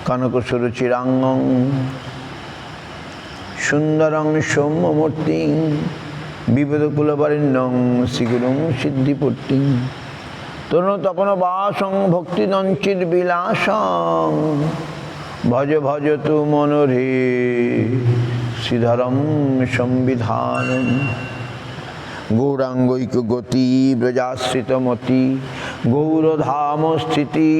কনকসুরুচিরাঙ্গং সুন্দরং সৌম্যমূর্তিং বিপদকুলবরেণ্যং শ্রীগুরুং সিদ্ধিপূর্তিং তরুণতপনবাসং ভক্তিদঞ্চিৎবিলাসং ভজ ভজ তু মনোরে শ্রীধরম সংবিধানম গৌরাঙ্গৈক গতি ব্রজাশ্রিতমতি গৌরধাম স্থিতি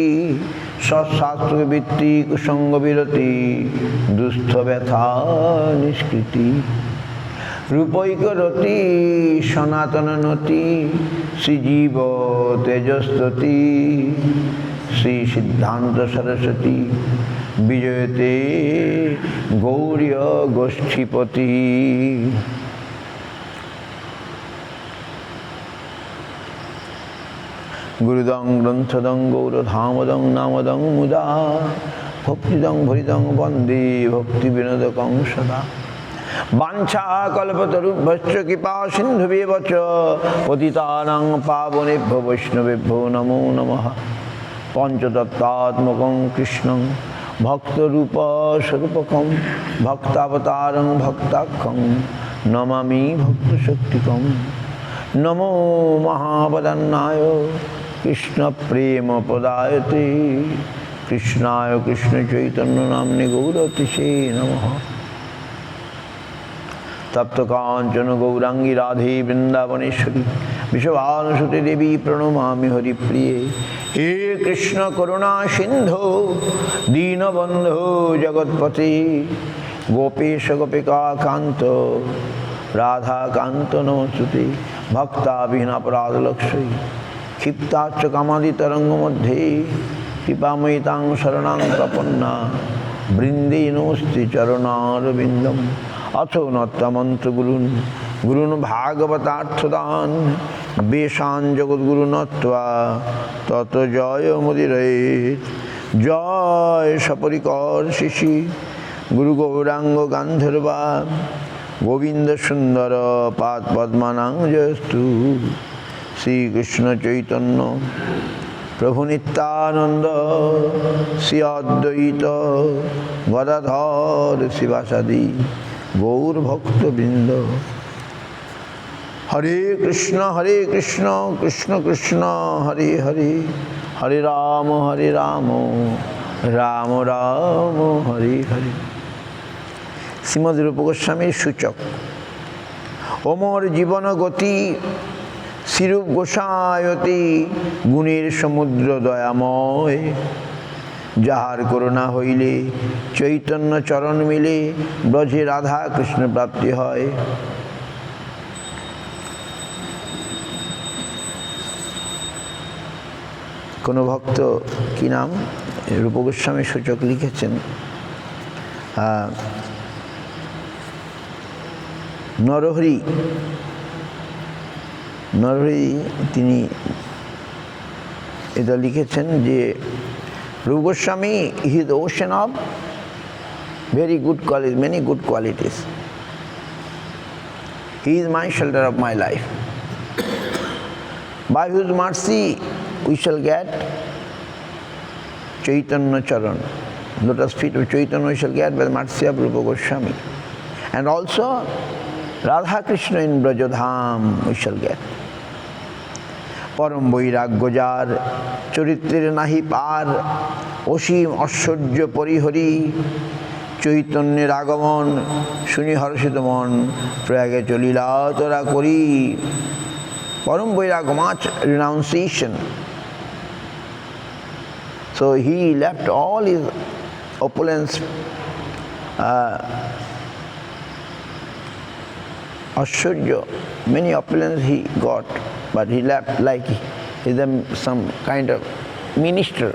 সৎশাস্ত্রবৃত্তি কুসঙ্গ বিরতি দুস্থ ব্যথা নিষ্কৃতি রূপৈক রতি সনাতন নতি শ্রীজীব তেজস্তুতি শ্রী সিদ্ধান্ত সরস্বতী বিজয়তে গৌরীয় গোষ্ঠীপতি। গুরুদং গ্রন্থদং গৌরধামদং নামদং মুদা ভক্তিদং ভরিদং বন্দে ভক্তি বিনোদকং সদা বাঞ্ছা কল্পতরুভ্যশ্চ কৃপা সিন্ধুভ্যেব চ পতিতানাং পাবনেভ্যো বৈষ্ণবেভ্যো নমো নমঃ। পঞ্চতত্ত্বাত্মকং কৃষ্ণং ভক্তরূপ স্বরূপকং ভক্তাবতারং ভক্তাখ্যং নমামি ভক্তশক্তিকং। নমো মহাবদান্নায় কৃষ্ণ প্রেম পদায়তে কৃষ্ণায় কৃষ্ণ চৈতন্য নাম্নে গৌরতিষে নমঃ। তপ্ত কাঞ্চন গৌরাঙ্গী রাধে বৃন্দাবনেশ্বরী বিশ্বভানুসুতে দেবী প্রণমামি হরিপ্রিয়ে। হে কৃষ্ণ করুণা সিন্ধু দীনবন্ধু জগৎপতি গোপেশ গোপিকা কান্ত রাধা কান্ত নমস্তুতে। ভক্তাবিহীনাপরাধলক্ষ্যৈ ক্ষিপ্তাচ্চ কামাদি তরঙ্গ মধ্যে কৃপাময়ী তাং শরণাং প্রপন্না বৃন্দে নমস্তে চরণারবিন্দম। অথ নত্তমন্ত্র গুরুন গুরুন ভাগবতার্থদান বেশান জগদ্গুরু নত্বা তত জয় মুদিরেত। জয় সপরিকর শিশি গুরু গৌরাঙ্গ গান্ধর্বা গোবিন্দ সুন্দর পাদ পদ্মানাং জয়স্তু। শ্রীকৃষ্ণ চৈতন্য প্রভু নিত্যানন্দ শ্রী অদ্বৈত গদাধর শিবাসাদি গৌর ভক্তবৃন্দ। হরে কৃষ্ণ কৃষ্ণ কৃষ্ণ হরে হরে হরে রাম রাম রাম হরে হরে। শ্রীমদ রূপ গোস্বামীর সূচক অমর জীবন গতি শ্রীরূপ গোসায়তি গুণের সমুদ্র দয়াময়। যাহার করুণা হইলে চৈতন্য চরণ মিলে ব্রজে রাধা কৃষ্ণ প্রাপ্তি হয়। কোন ভক্ত কি নাম রূপ গোস্বামী সূচক লিখেছেন, নরহরি তিনি এটা লিখেছেন যে রূপ Goswami he the ocean of very good qualities, many good qualities. He is my shelter of my life. By whose mercy we shall get Chaitanya Charan, lotus feet of Chaitanya we shall get by the mercy of Rupa Goswami. And also Radha Krishna in Brajadham we shall get. পরম বৈরাগ্য যার চরিত্রের নাহি পার, অসীম ঐশ্বর্য পরিহরি চৈতন্যের আগমন শুনি হর্ষিত মন, প্রয়াগে চলিলা তোরা করি। পরম বৈরাগ্য, much renunciation. So he left all his opulence, Aishwarya, many opulence he got, but he left like he is some kind of minister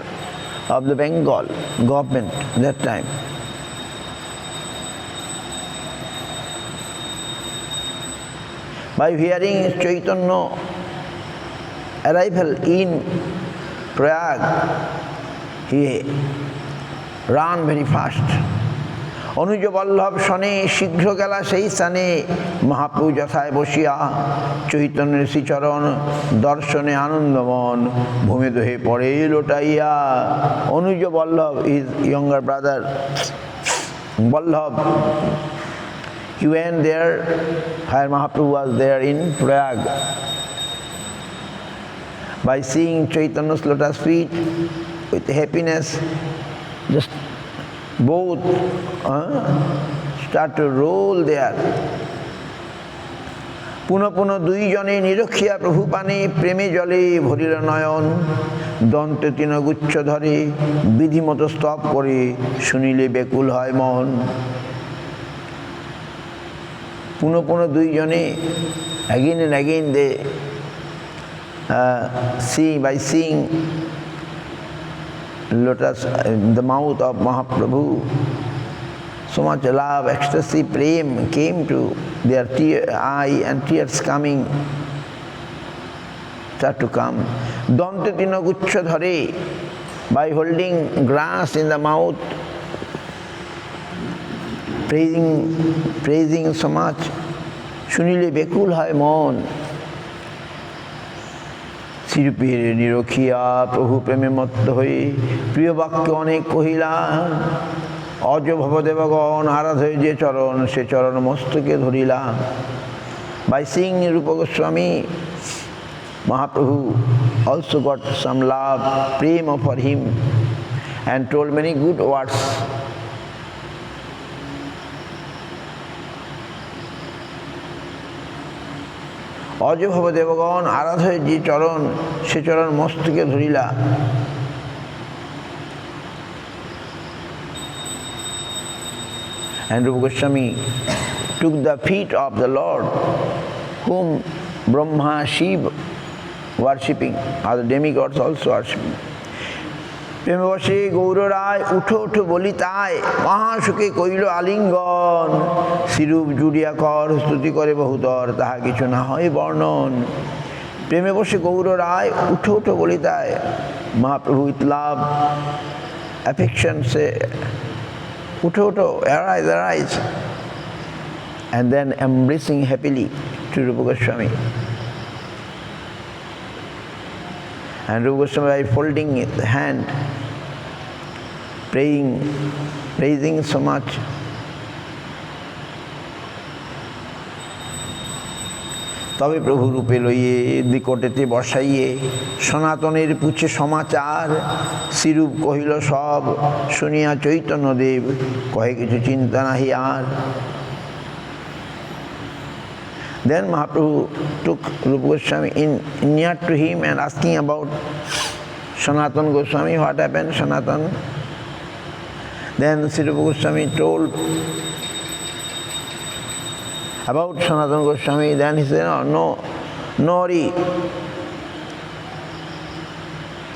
of the Bengal government that time. By hearing Chaitanya arrival in Prayag, he ran very fast. অনুজ বল্লভ শনে শীঘ্র গেলা সেই স্থানে, মহাপ্রভু যথায় বসিয়া চৈতন্যের শ্রীচরণ দর্শনে আনন্দমন, ভূমি দোহে পড়ে লোটাইয়া। অনুজ Vallabh is younger brother Vallabh. He went there where Mahaprabhu was there in Prayag. By seeing Chaitanya's lotus feet with happiness, just both start to roll there. পুনঃ পুনঃ দুই জনে নিরখিয়া প্রভু পানে, প্রেমে জলে ভরিল নয়ন, দন্তে তৃণগুচ্ছ ধরে বিধিমত স্তব করে, শুনিলে বেকুল হয় মন। পুনঃ পুনঃ দুই জনে again and again they by seeing lotus in the mouth of Mahaprabhu, so much love, ecstasy, prem came to their eye and tears coming start to come. Dante tinaguccha dhare, by holding grass in the mouth, praising so much, shunile bekul hoy mon। শ্রীরূপের নিরখিয়া প্রভু প্রেমে মত্ত হয়ে, প্রিয় বাক্য অনেক কহিলা, অজ ভবদেবগণ আরাধে যে চরণ, সে চরণ মস্তকে ধরিলা। By seeing Rupa Goswami, Mahaprabhu also got some love, prema for him, and told many good words. অজ ভবদেবগণ আরাধে যে চরণ, সে চরণ মস্তকে ধরিলা। And Rupa Goswami took the feet of the Lord, whom Brahma, Shiva worshipping, other demigods also worshipping. প্রেমে বসে গৌর রায় উঠো উঠো বলি তাই, মহাসুখে কইল আলিঙ্গন, শ্রীরূপ জুড়িয়া কর স্তুতি করে বহুতর, তাহা কিছু না হয় বর্ণন। প্রেমে বসে গৌর রায় উঠো উঠো বলি তাই, Mahaprabhu with love, affection say, উঠো উঠো, arise, arise, and then embracing happily to Rupa Goswami. And Rupa Goswami, by folding the hand, praising so much. তবে প্রভু রূপে লইয়ে নিকটেতে বসাইয়ে, সনাতনের পুছে সমাচার, শ্রীরূপ কহিল সব, শুনিয়া চৈতন্যদেব কহে কিছু চিন্তা নাহি আর। Then Mahaprabhu took Rupa Goswami in near to him and asking about Sanatana Goswami, what happened, Sanatana? Then Sri Rupa Goswami told about Sanatana Goswami. Then he said, no worry.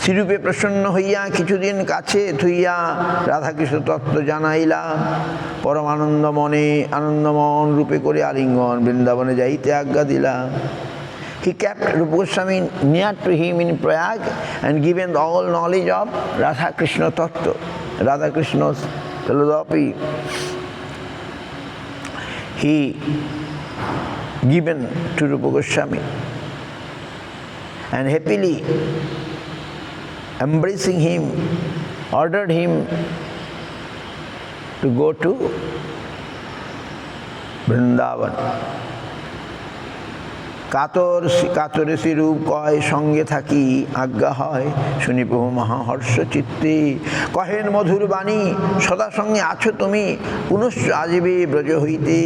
শ্রীরূপে প্রসন্ন হইয়া কিছুদিন কাছে থুইয়া, রাধাকৃষ্ণ তত্ত্ব জানাইলা, পরম আনন্দ মনে আনন্দমন রূপে করে আলিঙ্গন, বৃন্দাবনে যাইতে আজ্ঞা দিলা। He kept Rupa Goswami near to him in Prayag and given all knowledge of Radha Krishna Tattva, Radha Krishna's philosophy. He given to Rupa Goswami and happily embracing him, ordered him to go to Vrindavan. কাতরে Shrirup কয় সঙ্গে থাকি আজ্ঞা হয়, শুনি প্রভু মহাহর্ষ চিত্তে, কহেন মধুর বাণী সদা সঙ্গে আছো তুমি, পুনশ্চ আসিবে ব্রজ হইতে।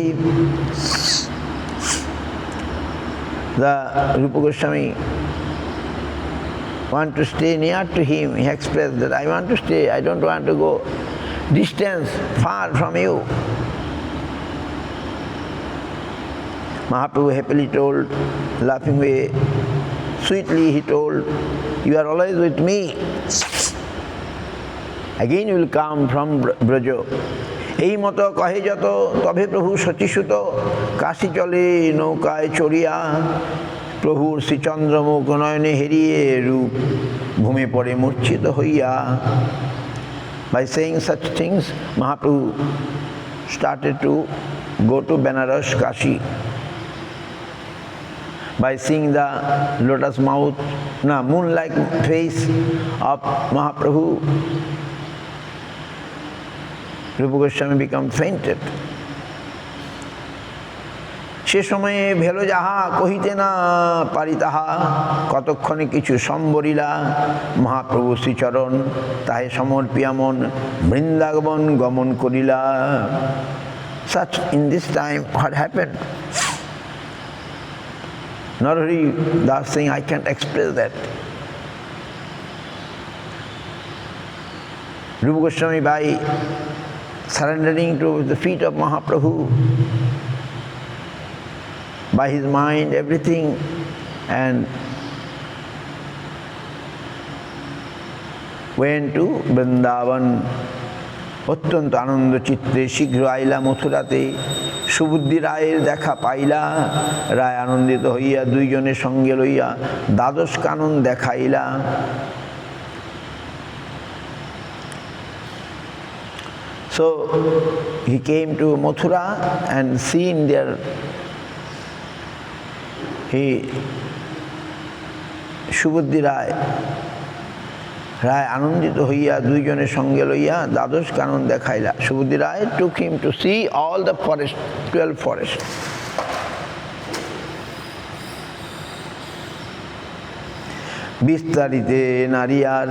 The Rupa Goswami want to stay near to him. He expressed that I want to stay, I don't want to go distance far from you. Mahaprabhu happily told, laughing way, sweetly he told, you are always with me. Again you will come from Braja. এই মতো কহে যত, তবে প্রভু সচিসুত কাশী চলে নৌকায় চড়িয়া, প্রভুর শ্রীচন্দ্রমুখ নয়নে হেরিয়ে রূপ ভূমে পড়ে মূর্ছিত হইয়া। By saying such things, Mahaprabhu started to go to Benares, Kashi. By seeing the lotus mouth, moon-like face of Mahaprabhu, Rupa Goswami became fainted. সে সময়ে ভেলো যাহা কহিতে না পারি তাহা, কতক্ষণে কিছু সম্বরিলা মহাপ্রভু শ্রীচরণ, তাহে সমর্পিয়া মন বৃন্দাবন গমন করিলা। Such in this time what happened? Narahari Das saying, I can't express that. Rupa Goswami, by surrendering to the feet of Mahaprabhu, by his mind, everything, and went to Vrindavan. অত্যন্ত আনন্দ চিত্তে শীঘ্র আইলা মথুরাতে, সুবুদ্ধি রায়ের দেখা পাইলা। রায় আনন্দিত হইয়া দুইজনের সঙ্গে লইয়া দ্বাদশ কানন দেখাইলা। So he came to Mathura and seen there, সুবুদ্ধি রায় আনন্দিত হইয়া দুইজনের সঙ্গে লইয়া দ্বাদশ কানন দেখাইলা। সুবুদ্ধি রায় took him to see all the forest, 12 forests. বিস্তারিতে নারিয়ার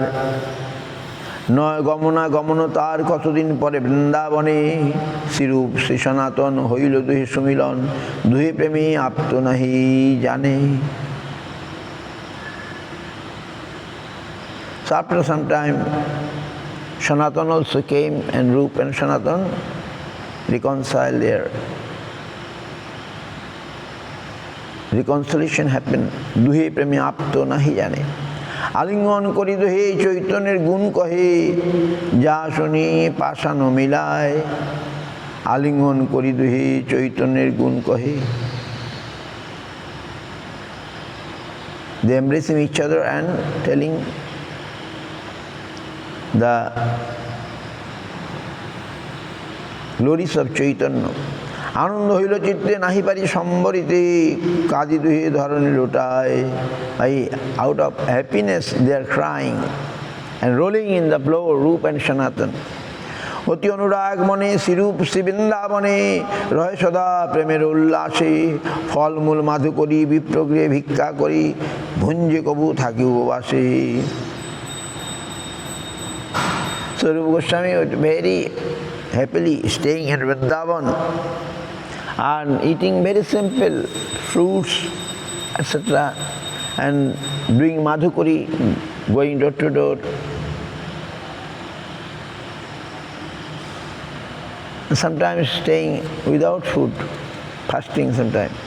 নয় গমনা গমন তার, কতদিন পরে বৃন্দাবনে শ্রীরূপ শ্রী সনাতন হইল দুহে সুমিলন, দুহে প্রেমী আপ্ত নাহি জানে। So after some time, Sanatan also came, and Rupa and Sanatan reconciled there. Reconciliation happened. Duhe premi apto nahi jane. আলিঙ্গন করি দোহে চৈতন্যের গুণ কহে, যা শুনি পাশানো মিলায়। আলিঙ্গন করি দোহে চৈতন্যের গুণ কহে। They embracing each other and telling the glories of Chaitanya. আনন্দ হইল চিত্তে নাহি পারি সম্বরিতে, কাঁদি দুহে ধরণী লোটায়। Out of happiness they are crying and rolling in the floor, Rupa and Sanatan. অতি অনুরাগ মনে শ্রীরূপ শ্রী বৃন্দাবনে, রহে সদা প্রেমের উল্লাসে। ফলমূল মাধু করি বিপ্রগৃহে ভিক্ষা করি, ভুঞ্জে কবু থাকি উপবাসে। So Rupa Goswami was very happily staying in Vrindavan and eating very simple fruits, etc., and doing madhukari, going door to door. Sometimes staying without food, fasting sometimes.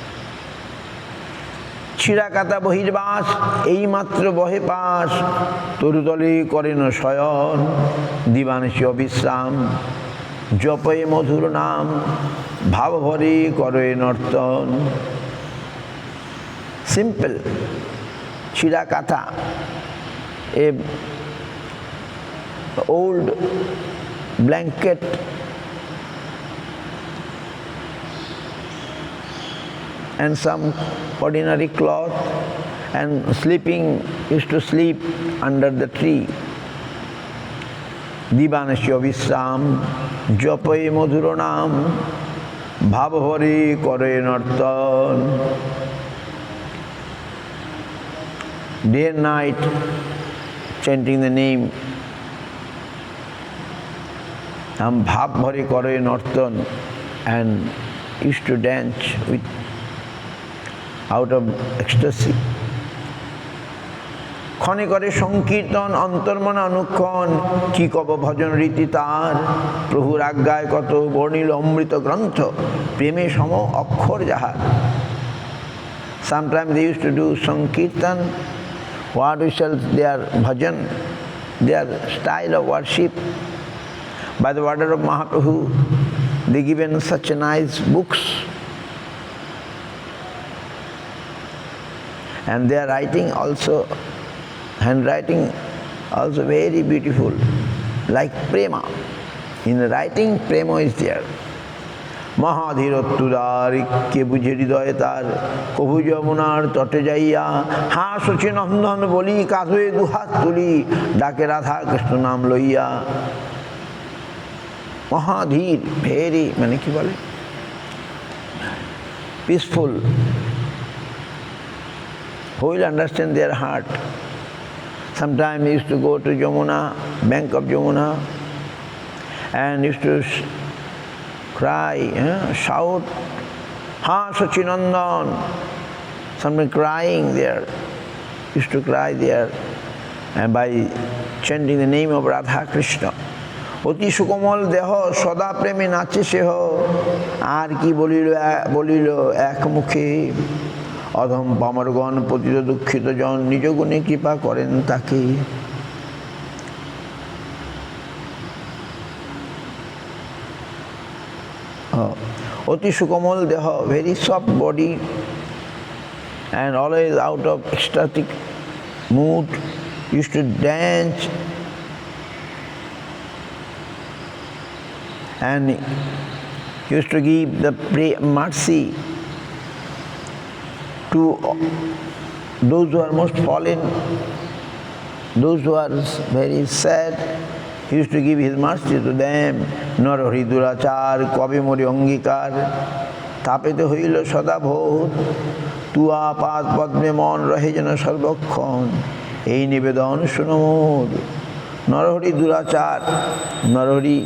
ছিড়াকাতা বহির্বাস, এই মাত্র বহে পাশ, তরুতলে করেন শয়ন, দিবানিশি অবিশ্রাম। জপয়ে মধুর নাম, ভাব ভরে করে নর্তন। সিম্পল ছিড়াকাতা, a old blanket and some ordinary cloth, and used to sleep under the tree. দিবানিশি অবিশ্রাম, জপয়ে মধুর নাম, ভাব ভরে করে নর্তন। Day and night chanting the name, ভাব ভরে করে নর্তন, and used to dance out of ecstasy. ক্ষণে করে সংকীর্তন অন্তর্মনে অনুক্ষণ, কি কব ভজন রীতি তার। প্রভুর আজ্ঞায় কত বর্ণিল অমৃত গ্রন্থ, প্রেমে সম অক্ষর যাহার। Sometimes they used to do Sankirtan, what we shall their bhajan, their style of worship. By the order of Mahaprabhu, they given such nice books, and their writing also, handwriting also very beautiful, like prema. In the writing, prema is there. মহাধীরত্তুদার কে বুঝে হৃদয়ে তার, কভু যমুনার তটে যাইয়া হা শচী নন্দন বলি, কাঁধে দুহাত তুলি ডাকে রাধা কৃষ্ণ নাম লইয়া। মহাধীর, ভেরি, মানে কি বলে, peaceful, who will understand their heart. Sometimes we used to go to Jamuna, bank of Jamuna, and used to cry, shout, Ha Sachinandan. Somebody crying there, used to cry there, and by chanting the name of Radha Krishna. অতি সুকোমল দেহ সদা প্রেমে নাচে সেহ, আর কি বলিল এক মুখে, অধম পামরগণ পতিত দুঃখিত জন নিজ গুণে কৃপা করেন তাকে। অতি সুকোমল দেহ, very soft body, and always out of ecstatic mood, used to dance and used to give the mercy to those who are most fallen, those who are very sad. He used to give his mercy to them. Narahari দুরাচার কবে মরি অঙ্গীকার, তাপেতে হইল সদা ভোর, তুয়া পাদ পদ্মে মন রহে যেন সর্বক্ষণ, এই নিবেদন শুনমোর। Narahari দুরাচার, Narahari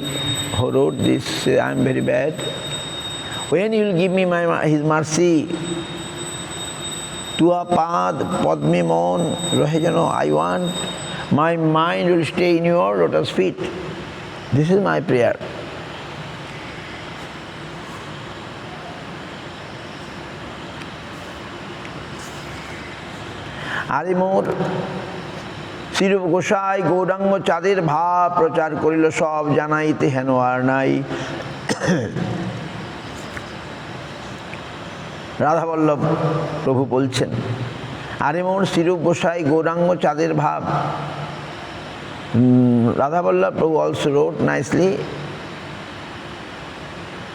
who wrote this, say, I am very bad. When you will give me his mercy, Tua pad padme mon rahe jano, I want my mind will stay in your lotus feet. This is my prayer. আদিমোর Shrirup গোসাই গৌরাঙ্গ চাঁদের ভাব প্রচার করিল সব, জানাইতে হেন আর নাই। রাধাবল্লভ প্রভু বলছেন, আদিমোর শ্রীরূপ গোসাই গৌরাঙ্গ চাঁদের ভাব। Radhavallabh Prabhu also wrote nicely,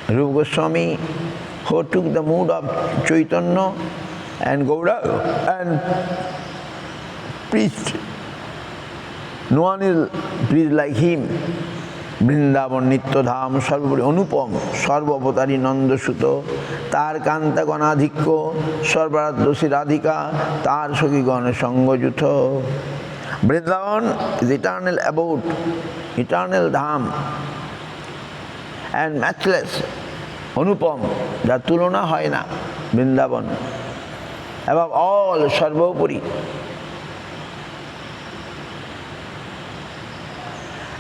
Rupa Goswami who took the mood of Chaitanya and Gauranga and preached. No one is preached like him. Vrindavan নিত্যধাম সর্বোপরি অনুপম সর্ববতারী নন্দসুত, তার কান্তা গণাধিক্য সর্বারাধ্যসী রাধিকা, তার সখীগণ সঙ্গযুথ। Vrindavan is eternal abode, eternal dham, and matchless, অনুপম, যার তুলনা হয় না বৃন্দাবন। above all, সর্বোপরি।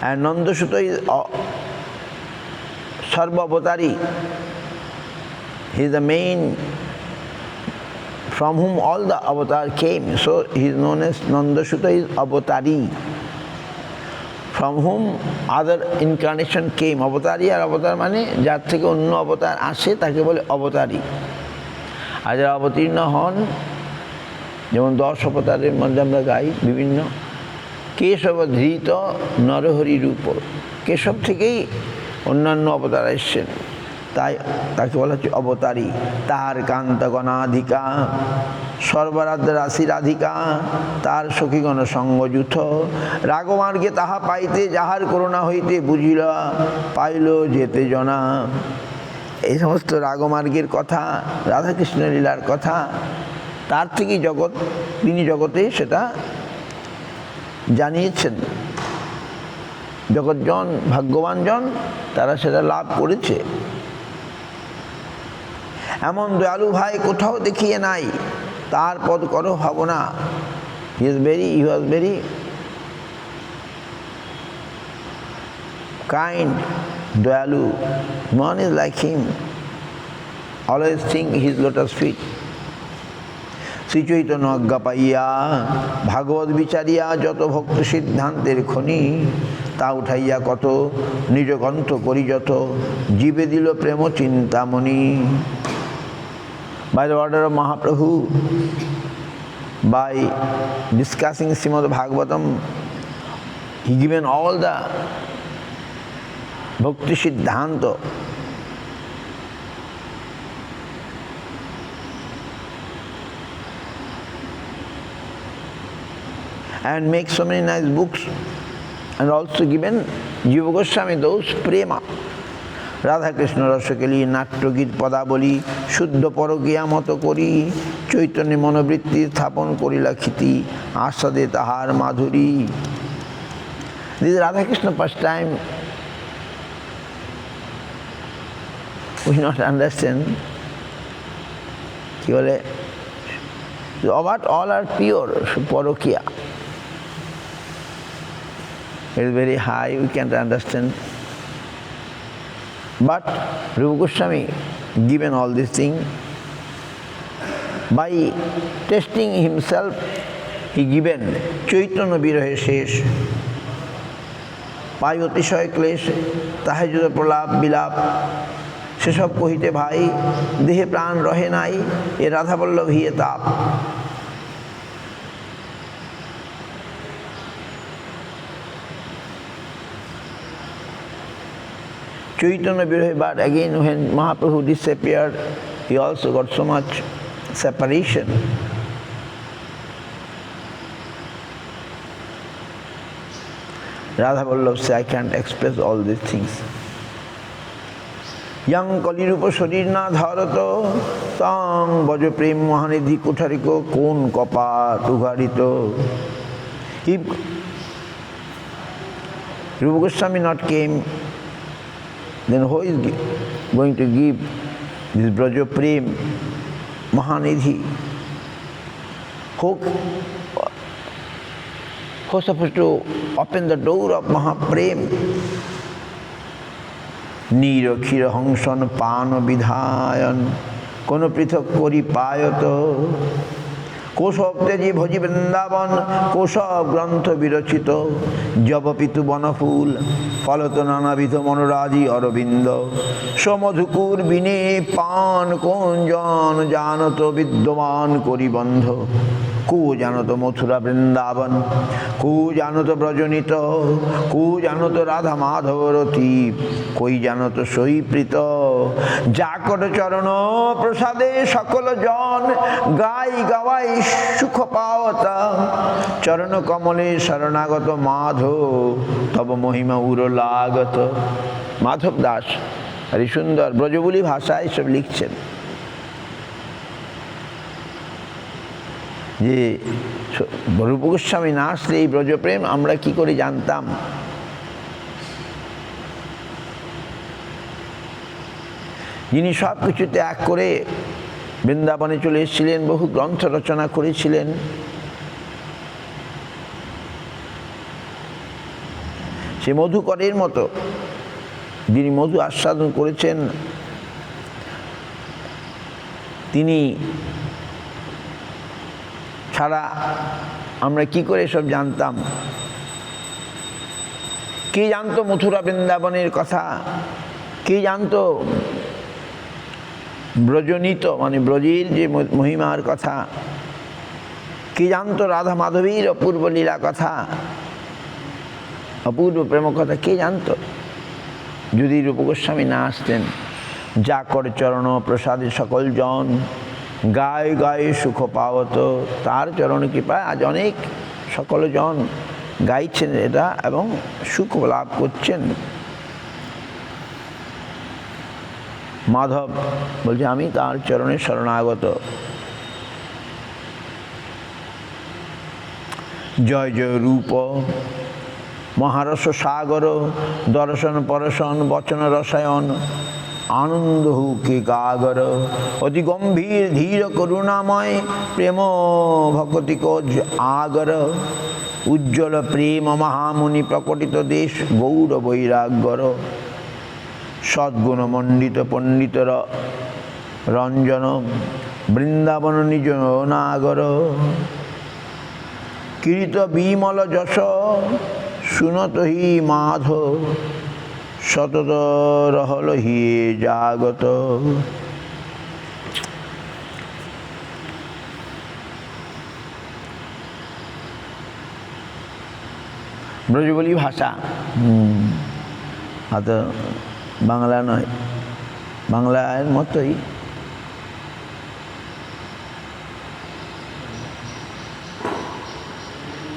And Nandasuta is Sarva Avatari. He is the main from whom all the avatar came. So he is known as Nandasuta is Avatari. From whom other incarnation came. Avatari আর অবতার মানে যার থেকে অন্য অবতার আসে তাকে বলে অবতারী। আর যারা অবতীর্ণ হন, যেমন 10 অবতারের মধ্যে আমরা গাই বিভিন্ন, কেশব ধৃত নরহরি রূপ, কেশব থেকেই অন্যান্য অবতার এসছেন, তাই তাকে বলা হচ্ছে অবতারী। তার কান্তগণাধিকা সর্বরাধ্য রাশি রাধিকা, তার সখীগণ সঙ্গযুথ, রাগমার্গে তাহা পাইতে যাহার করুণা হইতে বুঝিলা পাইল যেতে জনা। এই সমস্ত রাগমার্গের কথা, রাধাকৃষ্ণ লীলার কথা, তার থেকেই জগৎ, তিনি জগতে সেটা জানিয়েছেন। জগৎজন ভাগ্যবানজন তারা সেটা লাভ করেছে। এমন দয়ালু ভাই কোথাও দেখিয়ে নাই, তার পদ করো ভাবনা। হি ওয়াজ ভেরি কাইন্ড, দয়ালু। None is like him, always think his lotus feet. Shri Chaitanya আজ্ঞা পাইয়া ভাগবত বিচারিয়া যত ভক্ত সিদ্ধান্তের খনি, তা উঠাইয়া কত নিজ গ্রন্থ করি যত, জীবে দিল প্রেম Chintamani. By the order of Mahaprabhu, by discussing Srimad Bhagavatam, he given all the Bhakti Siddhanta and make so many nice books, and also given Jiva Goswami those prema. Radha Krishna রসকলি নাট্যগীত পদাবলী শুদ্ধ পরকিয়া মতো করি চৈতন্য মনোবৃত্তি স্থাপন করিলা খিতি আস্বাদে তাহার মাধুরী। This Radha Krishna first time we not understand কি বলে what all are pure পরকিয়া. It is very high, we can't understand. But Rupa Goswami given all these things by testing himself. He given Chaitanya Virahe Shesh পাই অতিশয় ক্লেশ তাহাই যত প্রলাপ বিলাপ সেসব কহিতে ভাই দেহে প্রাণ রহে নাই এ রাধা বল্লভ হিয়ে তাপ। Chaitanya Virahe, but again when Mahaprabhu disappeared, he also got so much separation. Radha Vallabh says, I can't express all these things. Yang Kalirupa Sharir na dharato, tang Bajo Prem Mahanidhi Kutariko, kon Kopa Tugharito. If Rupa Goswami not came, then who is going to give this Braja Prem Mahanidhi? Who is supposed to open the door of Mahaprem? Nira Khira Hangsan Pano Vidhayan Kono Prithak Kori Payato Kosab Teji Bhaji Vrindavan Kosab Grantha Virachito Jabapitu Banaful Falato Nanabhito Monoraji Aravindo Somadhukur Bine Pan Konjan Janato Vidyavan Kori Bandho কু জানত মথুরা বৃন্দাবন কু জানত ব্রজনিত কু জানত রাধা মাধব রতি কই জানত সহিপ্রীত যাকট চরণ প্রসাদে সকল জন গাই গাওয়াই সুখ পাওতা চরণ কমলে শরণাগত মাধব তব মহিমা উর লাগত। মাধব দাস হরি সুন্দর ব্রজবুলি ভাষায় সব লিখছেন যে রূপ গোস্বামী না আসলে এই ব্রজপ্রেম আমরা কি করে জানতাম। যিনি সব কিছু ত্যাগ করে বৃন্দাবনে চলে এসেছিলেন, বহু গ্রন্থ রচনা করেছিলেন, সে মধুকরের মতো যিনি মধু আস্বাদন করেছেন, তিনি ছাড়া আমরা কি করে সব জানতাম। কে জানতো মথুরা বৃন্দাবনের কথা, কে জানতো ব্রজনীত মানে ব্রজের যে মহিমার কথা, কে জানতো রাধা মাধবীর অপূর্ব লীলা কথা, অপূর্ব প্রেম কথা কে জানতো যদি রূপ গোস্বামী না আসতেন। যা করে চরণ প্রসাদে সকল জন গায়ে গায়ে সুখ পাওত, তার চরণ কৃপায় আজ অনেক সকল জন গাইছেন এটা এবং সুখ লাভ করছেন। মাধব বলছে আমি তার চরণে শরণাগত। জয় জয় রূপ মহারস সাগর দর্শন পরশন বচন রসায়ন আনন্দ হুকে গাগর অতি গম্ভীর ধীর করুণাময় প্রেম ভকতি কোজ আগর উজ্জ্বল প্রেম মহামুনি প্রকটিত দেশ গৌর বৈরাগ্যর সদ্গুণ মণ্ডিত পণ্ডিতর রঞ্জন বৃন্দাবন নিজ নাগর কীর্ত বিমল যশ শুনত হি মাধ সতত রহল হি জাগত। ব্রজবুলি ভাষা হয়তো বাংলা নয়, বাংলার মতোই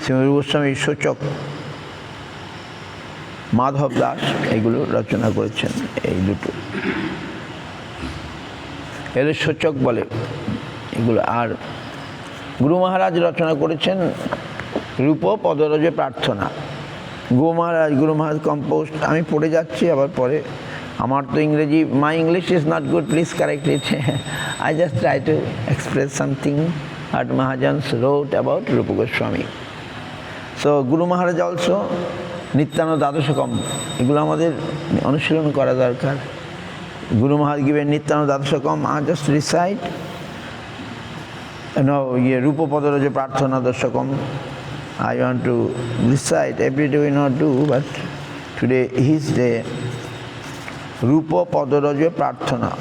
শ্রীমদ গোস্বামী সূচক, মাধব দাস এগুলো রচনা করেছেন। এই দুটো এদের সূচক বলে এগুলো। আর গুরু মহারাজ রচনা করেছেন রূপ পদরজ প্রার্থনা। গুরু মহারাজ কম্পোজ, আমি পড়ে যাচ্ছি আবার পরে, আমার তো ইংরেজি, my English is not good, please correct it. I just try to express something what Mahajans wrote about Rupa Goswami. So Guru Maharaj also Nityananda Dadashakam, এগুলো আমাদের অনুশীলন করা দরকার। Guru Maharaj given Nityananda Dadashakam, I just recite Rupa Padaraja Prarthana Dashakam. I want to recite, every day we not do, but today is the Rupa Padaraja Prarthana.